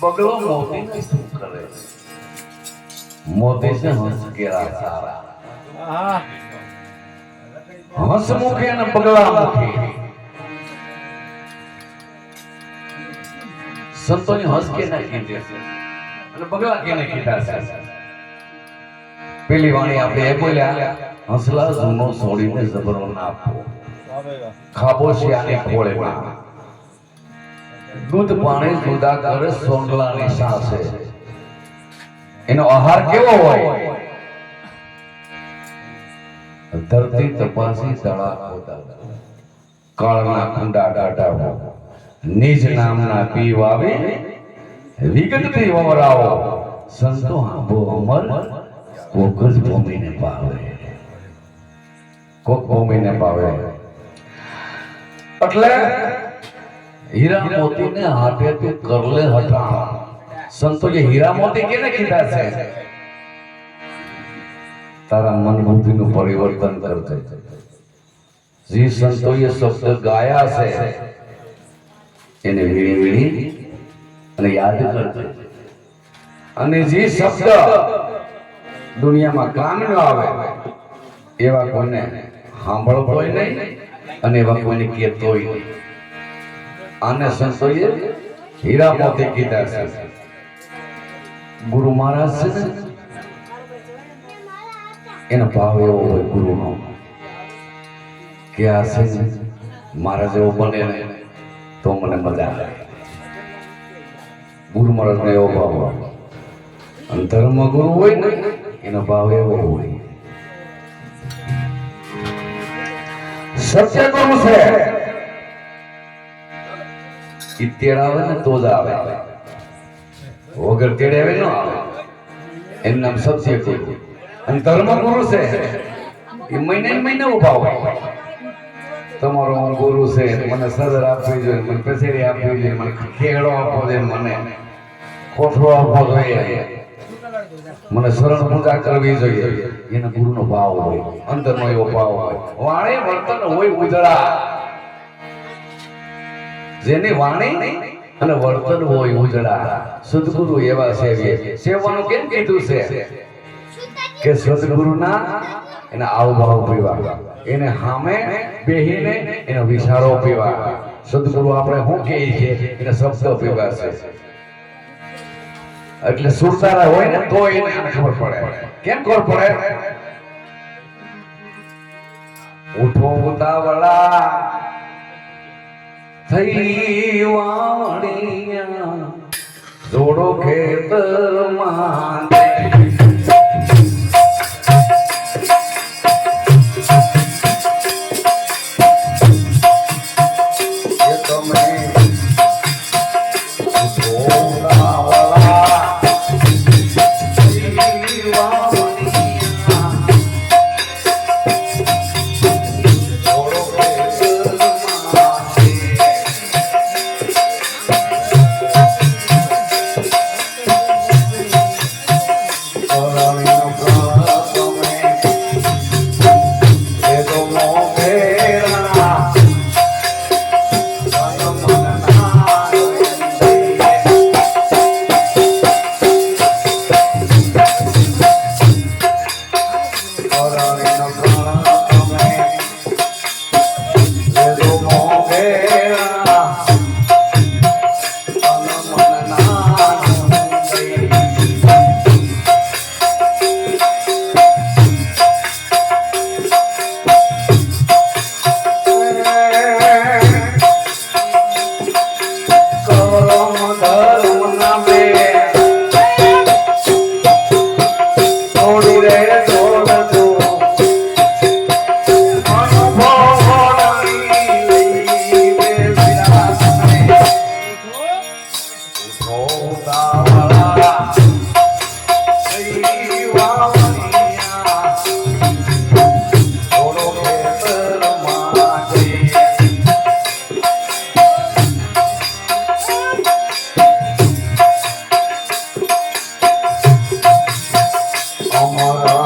बगलो मोती की શું કરે मोती से हंस के सारा हंस मुखे न बगला मुखे संतों ने हंस के नहीं कीधे અને બગલા કે નહીં કીધા છે પેલી વાણી આપણે એ બોલ્યા હંસલા જૂનો છોડીને જબરો ના આપો ખાબોશિયાને ખોળેમાં दूध पानी जुदा कर सोंडला निशा से एनो आहार केवो होय धरती तपासी तळा खोदा काळना खुंडा डाटा निज नामना पीवावे विगत थी ववराओ संतो हाबो अमर कोकज भूमि ने पावे कोक भूमि ने पावे એટલે हीरा मोती ने हाथे पे करले हटा संतो ये हीरा मोती केने कीधा छे तारा मन बुद्धि नु परिवर्तन करते जी संतो ये शब्द गाया छे एने वीणी वीणी અને યાદ કરते અને જે શબ્દ દુનિયામાં કામ ન આવે એવા કોને સાંભળતોય નહીં અને એવા કોઈને કહેતોય નહીં आने संतोए हीरा मोती कीधा छे गुरु महाराज से એનો ભાવ એવો હોય ગુરુનો કે આ છે ને મારા જેવો બને ને તો મને મજા આવે. ગુરુ મહારાજનો એવો ભાવ હોય અને ધર્મ ગુરુ હોય ને એનો ભાવ એવો હોય. સત્ય ગુરુ છે ઈ તેડાવે ને તો જ આવે, વગર તેડાવે ન આવે. એનું નામ સત્ય ગુરુ. અને ધર્મ ગુરુ છે એ મહિને મહિને ઉભા હોય. તમારો હું ગુરુ છે, મને સદર આપવી જોઈએ, મને કચેરી આપવી જોઈએ, મને ખેડો આપવો જોઈએ, મને કોઠો આપવો જોઈએ, મને શરણ પૂજા કરવી જોઈએ. એના ગુરુનો ભાવ હોય, અંદરનો એવો ભાવ હોય. વાણી વર્તન હોય ઉજળા. જેની વાણી અને વર્તન હોય ઉજળા, સદગુરુ એવા સેવીએ. સેવાનું કેમ કીધું છે કે સદગુરુના એના આવભાવ પીવા, એને સામે બેહીને એનો વિચારો પીવા. સદગુરુ આપણે શું કહીએ છીએ એને શબ્દો પીવા છે. એટલે સુરતારા હોય ને તો એને ખબર પડે. કેમ ખબર પડે? ઉઠો ઉતાવળા થઈ વાવણીયા, જોડો ખેતરમાં અમારા